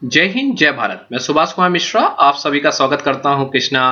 जय हिंद जय भारत। मैं सुभाष कुमार मिश्रा आप सभी का स्वागत करता हूं कृष्णा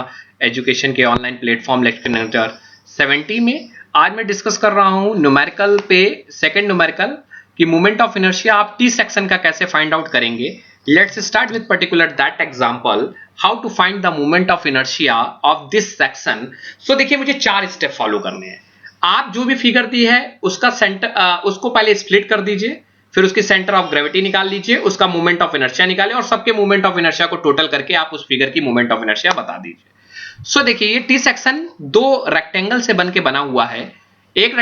एजुकेशन के ऑनलाइन प्लेटफॉर्म लेक्चर नंबर 70 में। आज मैं डिस्कस कर रहा हूं न्यूमेरिकल पे सेकंड न्यूमेरिकल कि मोमेंट ऑफ इनर्शिया आप टी सेक्शन का कैसे फाइंड आउट करेंगे। Let's start with particular that example how to find the moment of inertia of this section. So देखिए, मुझे 4 स्टेप फॉलो करने हैं। आप जो भी फिगर दी है उसका सेंटर उसको पहले स्प्लिट कर दीजिए, फिर उसकी सेंटर ऑफ ग्रेविटी निकाल लीजिए, उसका मोमेंट ऑफ इनर्शिया निकालें और सबके मोमेंट ऑफ इनर्शिया को टोटल करके आप उस फिगर की मोमेंट ऑफ इनर्शिया बता दीजिए। सो देखिए, ये टी सेक्शन दो रेक्टेंगल से बन के बना हुआ है। एक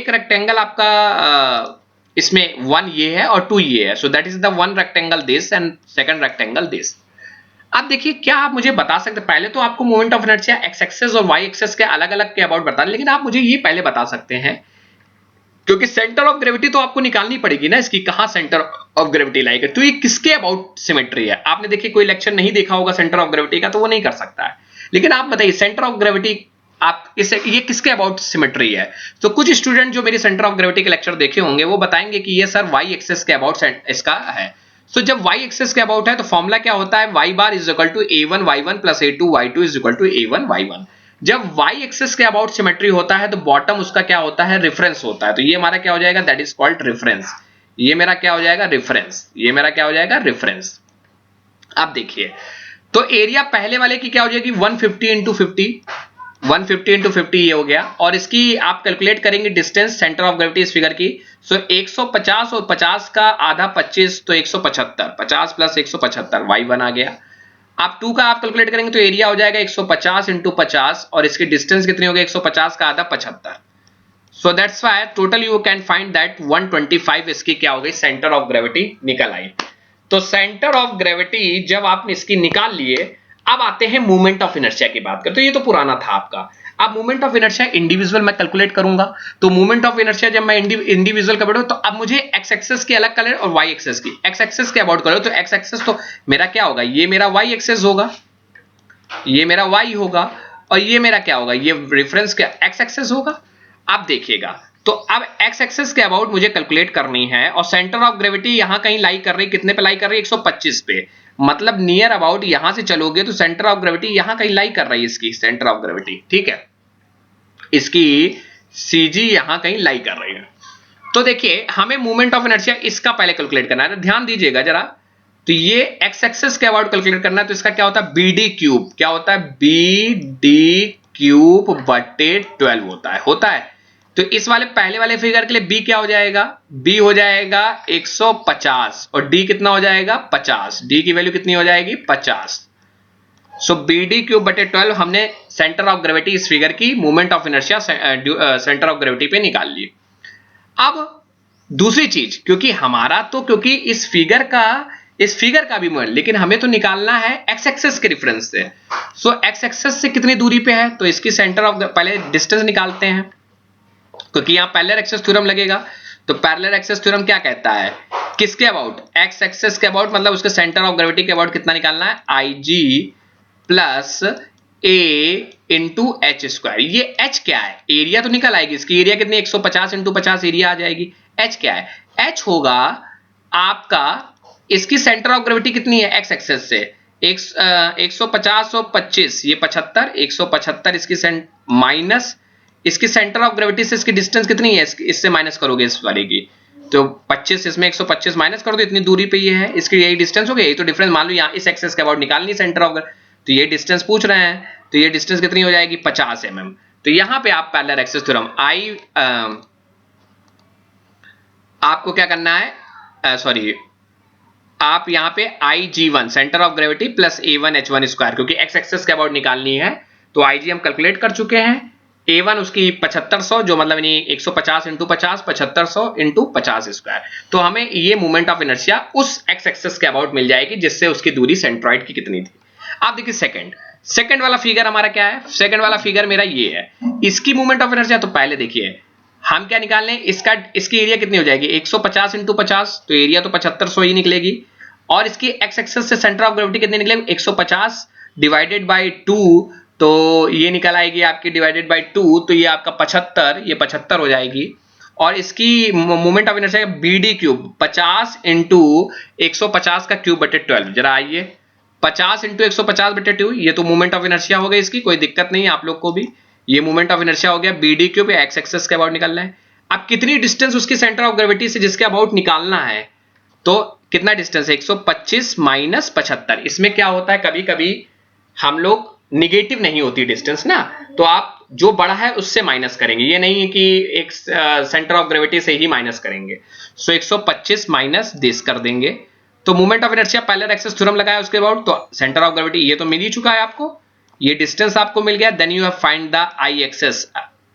रेक्टेंगल आपका इसमें 1 ये है और 2 ये है। So that is the one rectangle this and second rectangle this. अब देखिए, क्या आप मुझे बता सकते हैं, पहले तो आपको moment of inertia X axis और वाई एक्सेस के अलग अलग के अबाउट बताना, लेकिन आप मुझे ये पहले बता सकते हैं, क्योंकि सेंटर ऑफ ग्रेविटी तो आपको निकालनी पड़ेगी ना, इसकी कहां सेंटर ऑफ ग्रेविटी लाएगा, तो ये किसके अबाउट सिमेट्री है। आपने देखिए कोई लेक्चर नहीं देखा होगा सेंटर ऑफ ग्रेविटी का तो वो नहीं कर सकता है, लेकिन आप बताइए सेंटर ऑफ ग्रेविटी आप इसे ये किसके अबाउट सिमेट्री है। तो कुछ स्टूडेंट जो मेरी सेंटर ऑफ ग्रेविटी के लेक्चर देखे होंगे वो बताएंगे कि ये सर वाई एक्सेस के अबाउट इसका है। सो जब वाई एक्सेस के अबाउट है तो फॉर्मूला क्या होता है, Y bar is equal to a1 y1 plus a2 y2 is equal to a1 y1। जब y एक्सिस के अबाउट सिमेट्री होता है तो बॉटम उसका क्या होता है, रेफरेंस होता है। तो ये हमारा क्या हो जाएगा, दैट इज कॉल्ड रेफरेंस। ये मेरा क्या हो जाएगा, रेफरेंस। ये मेरा क्या हो जाएगा, रेफरेंस। अब देखिए, तो एरिया पहले वाले की क्या हो जाएगी, 150 इंटू 50, 150 इंटू 50 ये हो गया। और इसकी आप कैलकुलेट करेंगे डिस्टेंस सेंटर ऑफ ग्रेविटी इस फिगर की। सो 150 और 50 का आधा 25, तो 175, 50 प्लस 175 y1 आ गया। आप 2 का आप कैलकुलेट करेंगे तो एरिया हो जाएगा 150 इंटू 50 और इसकी डिस्टेंस कितनी हो गई, 150 का आधा 75। So that's why total you can find that 125 इसकी क्या हो गई, सेंटर ऑफ ग्रेविटी निकल आई। तो सेंटर ऑफ ग्रेविटी जब आपने इसकी निकाल लिए, अब आते हैं मूवमेंट ऑफ इनर्शिया की बात करते। तो ये तो पुराना था आपका। अब मूवमेंट ऑफ इनर्शिया इंडिविजुअल मैं कैलकुलेट करूंगा। तो मूवमेंट ऑफ इनर्शिया जब मैं इंडिविजुअल का तो अब मुझे एक्स एक्सेस के अलग कलर और वाई एक्सेस की, एक्स एक्सेस के अबाउट करो तो एक्स एक्सेस तो मेरा क्या होगा, ये मेरा वाई एक्सेस होगा, ये मेरा वाई होगा, और ये मेरा क्या होगा, ये रेफरेंस का एक्स एक्सेस होगा। अब देखिएगा, तो अब एक्स एक्सेस के अबाउट मुझे कैलकुलेट करनी है और सेंटर ऑफ ग्रेविटी यहां कहीं लाई कर रही, कितने पे लाई कर रही है, 125 पे। मतलब नियर अबाउट यहां से चलोगे तो सेंटर ऑफ ग्रेविटी यहां कहीं लाई कर रही है, इसकी सेंटर ऑफ ग्रेविटी, ठीक है, इसकी सीजी यहां कहीं लाई कर रही है। तो देखिए, हमें मूवमेंट ऑफ इनर्शिया इसका पहले कैलकुलेट करना है, ध्यान दीजिएगा जरा। तो ये एक्स एक्सेस के अबाउट कैलकुलेट करना है, तो इसका क्या होता है, बी डी क्यूब, क्या होता है, बी डी क्यूब बटे 12 होता है। तो इस वाले पहले वाले फिगर के लिए बी क्या हो जाएगा, बी हो जाएगा 150 और डी कितना हो जाएगा, 50। डी की वैल्यू कितनी हो जाएगी, 50। सो बी डी क्यूब बटे 12 हमने सेंटर ऑफ ग्रेविटी इस फिगर की movement of inertia centre of gravity पे निकाल ली। अब दूसरी चीज, क्योंकि हमारा तो क्योंकि इस फिगर का भी मूवमेंट, लेकिन हमें तो निकालना है एक्स एक्सेस के रेफरेंस से। सो एक्स एक्सेस से कितनी दूरी पे है, तो इसकी सेंटर ऑफ पहले डिस्टेंस निकालते हैं, क्योंकि यहां पैरेलल एक्सेस थ्योरम लगेगा। तो पैरेलल एक्सेस थ्योरम क्या कहता है, किसके अबाउट, एक्स एक्सेस के अबाउट, मतलब उसके सेंटर ऑफ ग्रेविटी के अबाउट कितना निकालना है, आई जी प्लस ए इंटू एच स्क्वायर। ये एच क्या है, एरिया तो निकल आएगी, इसकी एरिया कितनी, 150 इंटू 50 एरिया आ जाएगी। एच क्या है, एच होगा आपका, इसकी सेंटर ऑफ ग्रेविटी कितनी है एक्स एक्सेस से, 150 और 25 ये 75, 175 इसकी माइनस इसकी सेंटर ऑफ ग्रेविटी से इसकी डिस्टेंस कितनी है, इससे माइनस करोगे इस वाले की, तो 25 इसमें 125 माइनस कर दो, इतनी दूरी पे ये है, इसकी यही डिस्टेंस हो गई। यही तो डिफरेंस मान लो, यहाँ इस एक्सेस के अबाउट निकालनी सेंटर ऑफ, तो ये डिस्टेंस पूछ रहे हैं, तो ये डिस्टेंस कितनी हो जाएगी, 50 mm। तो यहां पे आप पैरेलल एक्सेस थ्योरम आपको क्या करना है, सॉरी, आप यहां पे IG1 centre of gravity plus A1 H1 square, क्योंकि एक्स एक्सेस के अबाउट निकालनी है, तो IG हम कैलकुलेट कर चुके हैं। A1 उसकी 7500, जो मतलब 150 इंटू 50, 7500 इंटू 50 स्क्वायर। तो हमें ये मूवमेंट ऑफ इनर्शिया उस एक्स एक्सेस के अबाउट मिल जाएगी जिससे उसकी दूरी सेंट्रॉइड की कितनी थी। आप देखिए सेकंड वाला फिगर हमारा क्या है, सेकंड वाला फिगर मेरा ये है, इसकी मूवमेंट ऑफ इनर्शिया। तो पहले देखिए हम क्या निकाल लें, इसकी एरिया कितनी हो जाएगी, 150 इंटू 50, तो एरिया तो 7500 ही निकलेगी, और इसकी एक्स एक्सेस से सेंटर ऑफ ग्रेविटी कितनी निकलेगी, 150 डिवाइडेड बाई 2, तो ये निकल आएगी आपकी डिवाइडेड बाई 2, तो ये आपका 75, ये 75 हो जाएगी। और इसकी moment of inertia BD cube 50 into 150 का क्यूब बटे 12। जरा आइए 50 इंटू 150/2, ये तो मोमेंट ऑफ इनर्शिया हो गई, इसकी कोई दिक्कत नहीं है आप लोग को भी। ये मोमेंट ऑफ इनर्शिया हो गया BD क्यूब, या एक्स एक्सेस के अबाउट निकालना है। अब कितनी डिस्टेंस उसकी सेंटर ऑफ ग्रेविटी से जिसके अबाउट निकालना है, तो कितना डिस्टेंस है 125 माइनस 75। इसमें क्या होता है, कभी कभी हम लोग निगेटिव नहीं होती डिस्टेंस ना, तो आप जो बड़ा है उससे माइनस करेंगे, ये नहीं है कि एक सेंटर ऑफ ग्रेविटी से ही माइनस करेंगे। सो 125 माइनस दिस कर देंगे, तो moment of inertia parallel axis theorem लगाया उसके बाद, तो सेंटर ऑफ ग्रेविटी ये तो मिल ही चुका है आपको, ये डिस्टेंस आपको मिल गया। Then you have find the I axis,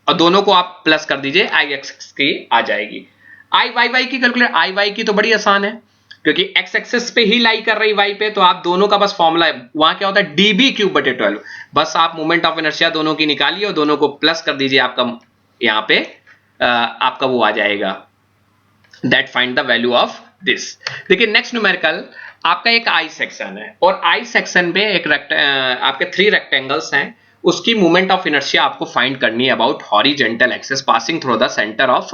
और दोनों को आप प्लस कर दीजिए, आई एक्सेस की आ जाएगी। आई वाई वाई की कैलकुलेट, आई वाई की तो बड़ी आसान है, क्योंकि एक्स एक्सेस पे ही लाई कर रही वाई पे, तो आप दोनों का बस फॉर्मूला है, वहां क्या होता है DB क्यूब बटे 12। बस आप मोमेंट ऑफ इनर्शिया दोनों की निकालिए और दोनों को प्लस कर दीजिए, आपका यहां पे आपका वो आ जाएगा, that find the value of this. देखिए नेक्स्ट न्यूमेरिकल आपका एक आई सेक्शन है, और आई सेक्शन पे एक आपके 3 रेक्टेंगल्स हैं, उसकी मोमेंट ऑफ इनर्शिया आपको फाइंड करनी है about horizontal axis passing through the centre of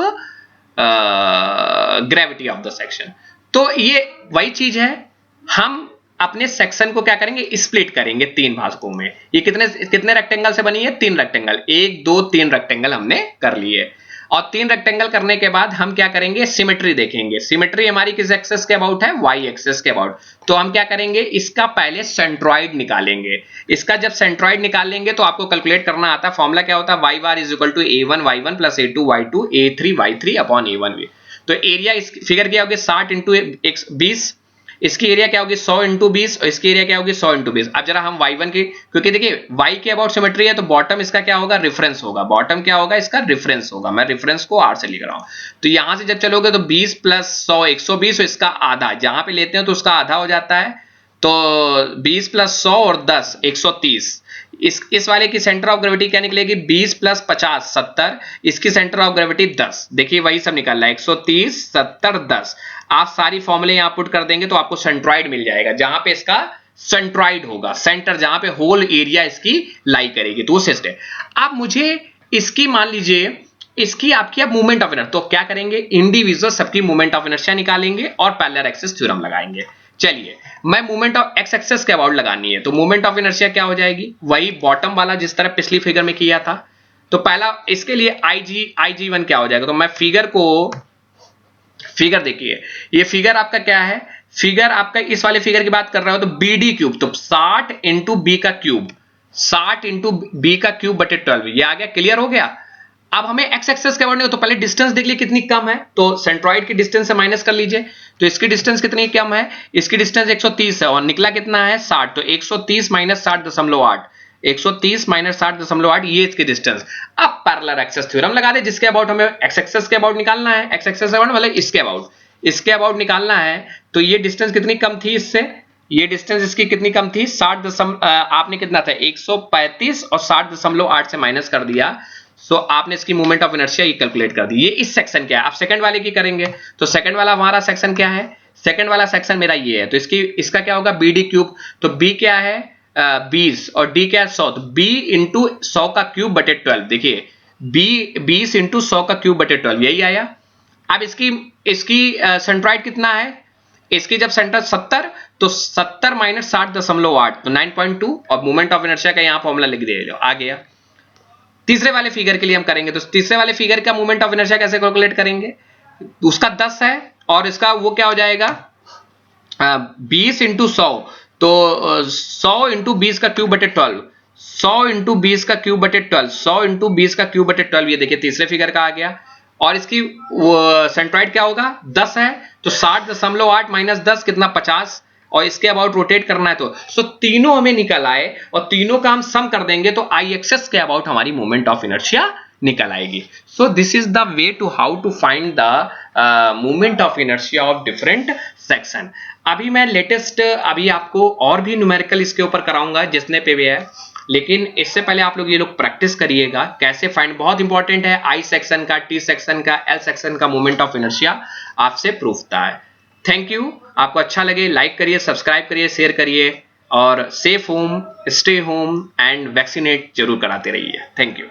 gravity of the section. तो ये वही चीज है, हम अपने सेक्शन को क्या करेंगे, स्प्लिट करेंगे 3 भागों में। ये कितने रेक्टेंगल से बनी है, 3 रेक्टेंगल, 1 2 3 रेक्टेंगल हमने कर लिए। और 3 रेक्टेंगल करने के बाद हम क्या करेंगे, सिमेट्री देखेंगे। सिमेट्री हमारी किस एक्सेस के अबाउट है, वाई एक्सेस के अबाउट। तो हम क्या करेंगे, इसका पहले सेंट्रॉइड निकालेंगे। इसका जब सेंट्रॉइड निकालेंगे तो आपको कैलकुलेट करना आता है, फॉर्मूला क्या होता है, Y bar is equal to A1 plus A2 Y2 A3 Y3 upon A1 तो एरिया इस फिगर क्या होगी 60 इंटू 20, इसकी एरिया क्या होगी 100 इंटू 20, और इसकी एरिया क्या होगी 100 इंटू 20। अब जरा हम y1 की, क्योंकि देखिए y के अबाउट सिमेट्री है, तो बॉटम इसका क्या होगा, रेफरेंस होगा। बॉटम क्या होगा, इसका रेफरेंस होगा। मैं रेफरेंस को r से लिख रहा हूं, तो यहां से जब चलोगे तो 20 प्लस 100 120, और इसका आधा जहां पे लेते हैं तो उसका आधा हो जाता है, तो 20 प्लस 100 और 10 130। इस वाले की सेंटर ऑफ ग्रेविटी क्या निकलेगी, 20 प्लस 50 70, इसकी सेंटर ऑफ ग्रेविटी 10। देखिए वही सब निकल रहा है, 130 70 10। आप सारी फॉर्मूले यहां पुट कर देंगे तो आपको सेंट्रॉइड मिल जाएगा, जहां पे इसका सेंट्रॉइड होगा, सेंटर जहां पे होल एरिया इसकी लाई करेगी, तो सिस्ट है। अब मुझे इसकी मान लीजिए इसकी आपकी अब मूवमेंट ऑफ इनर्शिया, तो क्या करेंगे, इंडिविजुअल सबकी मूवमेंट ऑफ इनर्शिया निकालेंगे और पैरेलल एक्सिस थ्योरम लगाएंगे। चलिए मैं मूवमेंट ऑफ एक्स एक्सेस के अबाउट लगानी है, तो मूवमेंट ऑफ इनर्शिया क्या हो जाएगी, वही बॉटम वाला जिस तरह पिछली फिगर में किया था। तो पहला इसके लिए IG1 क्या हो जाएगा, तो मैं फिगर देखिए, ये फिगर आपका क्या है, फिगर आपका इस वाले फिगर की बात कर रहा हो तो BD क्यूब, तो 60 इंटू B का क्यूब, 60 इंटू B का क्यूब बटे 12, ये आ गया, क्लियर हो गया। अब हमें एक्स एक्सेस के बढ़ने, तो पहले डिस्टेंस देख लीजिए कितनी कम है, तो सेंट्रॉइड की डिस्टेंस से माइनस कर लीजिए, तो इसकी डिस्टेंस कितनी कम है, इसकी डिस्टेंस 130 है, और निकला कितना है 60, तो 130 माइनस 60.8, 130 माइनस 60.8, ये इसकी डिस्टेंस। अब पैरेलल एक्सिस थ्योरम लगा दे, जिसके अबाउट हमें एक्स एक्सेस के अबाउट निकालना है, एक्स एक्सेस के अबाउट मतलब इसके अबाउट निकालना है, तो ये डिस्टेंस कितनी कम थी इससे, ये डिस्टेंस इसकी कितनी कम थी 60 आपने कितना था 135 और 60.8 से माइनस कर दिया, सो आपने इसकी मूवमेंट ऑफ इनर्शिया कैलकुलेट कर दी। ये इस सेक्शन क्या है, आप सेकंड वाले की करेंगे, तो सेकंड वाला हमारा सेक्शन क्या है, सेकंड वाला सेक्शन मेरा ये है, तो इसका क्या होगा BD क्यूब, तो B क्या है 20 और D क्या है 100, तो B इंटू 100 का क्यूब बटे 12। देखिए B 20 इंटू 100 का क्यूब बटे 12 यही आया। अब इसकी सेंट्रॉइड कितना है, इसकी जब सेंटर 70, तो 70 माइनस 60.8 तो 9.2, और मूवमेंट ऑफ इनर्शिया का यहां फॉर्मूला लिख दे आ गया। तीसरे वाले फिगर के लिए हम करेंगे, तो तीसरे वाले फिगर का मूवमेंट ऑफ इनर्शिया कैसे कैलकुलेट करेंगे, उसका 10 है और इसका वो क्या हो जाएगा 20 इंटू 100, तो 100 इंटू 20 का क्यूब बटे 12, 100 इंटू 20 का क्यूब बटे 12, 100 इंटू 20 का क्यूब बटे 12, ये देखिए तीसरे फिगर का आ गया। और इसकी सेंट्रॉइड क्या होगा 10 है, तो 60.8 माइनस 10 कितना 50, और इसके अबाउट रोटेट करना है, तो सो तीनों हमें निकल आए, और तीनों का हम सम कर देंगे तो आई एक्सेस के अबाउट हमारी मोमेंट ऑफ इनर्शिया निकल आएगी। So this is the way to how to find the moment of inertia of different section. अभी मैं लेटेस्ट अभी आपको और भी न्यूमेरिकल इसके ऊपर कराऊंगा जितने पे भी है, लेकिन इससे पहले आप लोग ये लोग प्रैक्टिस करिएगा कैसे फाइंड, बहुत इंपॉर्टेंट है, आई सेक्शन का, टी सेक्शन का, एल सेक्शन का मोमेंट ऑफ इनर्शिया आपसे प्रूफता है। Thank you. आपको अच्छा लगे लाइक करिए, सब्सक्राइब करिए, शेयर करिए, और safe home, stay home and vaccinate जरूर कराते रहिए। Thank you.